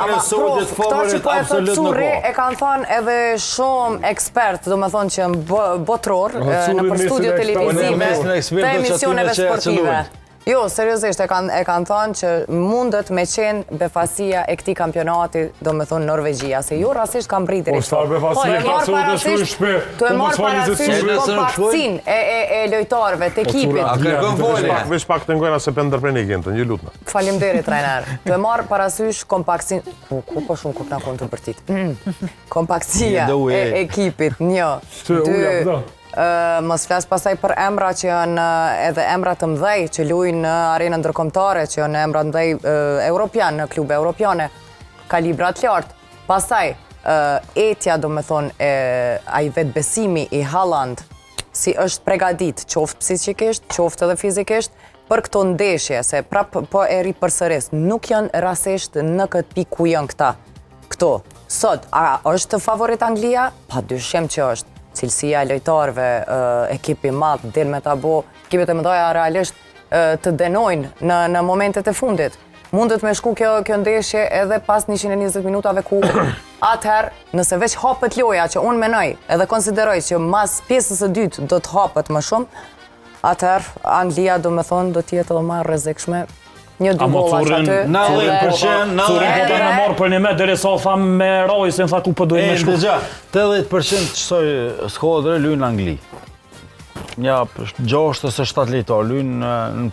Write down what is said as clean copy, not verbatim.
Këta që po e thot Curi e kanë thënë edhe shumë ekspert, do me thonë që botror, në për studio televizive të emisioneve sportive. Jo, seriozisht, e kanë thënë që mundet me qenë befasia e këtij kampionati, do me thonë Norvegjia, se jo rasisht kanë britë Po, s'ka befasia, të e marë parasysh kompaktësinë e lojtarëve, të ekipit. Vesh pak të ngojna se për ndërpreni i gjentën, ju lutna. Falemderit, trajner. Të e marë parasysh kompaktësinë, ku po shumë kur t'na konë të bërtit. Kompaktësia e ekipit, një, dy, mos flas pasaj për emra që janë edhe emra të mëdhej që luajnë në arenën ndërkombëtare, që janë emra të mëdhej europian, në klube europiane, kalibra të lartë. Pastaj etja, do me thonë, ai vetbesimi i Haaland, si është pregadit, qoftë psikikisht, qoftë edhe fizikisht, për këto ndeshje, se prap po e ripërsëris, nuk janë rasisht në këtë pikë ku janë këto. Sot, a është favorit Anglia? Pa dyshim që është. Cilësia e lojtarëve, ekipi madh, del me ta bo, ekipet e mëdha realisht të denojnë në momentet e fundit. Mundet me shku kjo ndeshje edhe pas 120 minutave ku atëherë, nëse veç hapet loja që unë menoj edhe konsideroj që mas pjesës së dytë do të hapet më shumë, atëherë Anglia do me thonë do t'jetë edhe më rrezikshme. Një dy golla që aty. 90% po ta në morë për një me deri sa tha me roj se në tha ku po dojnë me shku. 80% qësoj Skodre luajnë në Angli. Ja, 6 ose 7 lejtar luajnë në